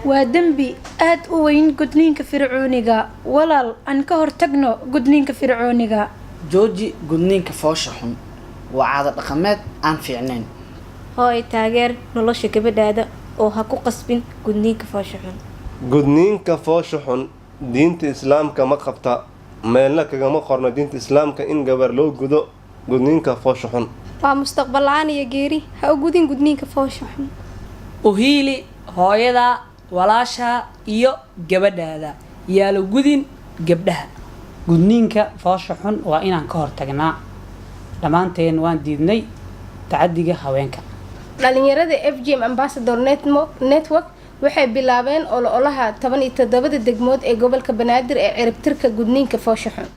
waa dembi aad u weyn gudniinka fircooniga walaal aan ka hortagno gudniinka fircooniga jooji gudniinka foosha xun waa caado dhaqameed aan fiicnayn hooy taageer nolosha gabadhaada oo ha ku qasbin gudniinka foosha xun gudniinka foosha xun diinta islaamka ma qabta meelna kagama qorno diinta islaamka in gabar loo gudo gudniinka foosha xun waa mustaqbal la'aan iyo geeri ha u gudin gudniinka foosha xun u hiili hooyada walaasha iyo gabadhaada yaa la gudin gabdhaha gudniinka foosha xun waa inaan ka hortagnaa dhammaanteen waan diidnay tacadiga haweenka dhalinyarada FGM Ambassador Network waxay bilaabeen ololaha 17 degmood ee gobolka Banaadir ee ciribtirka gudniinka foosha xun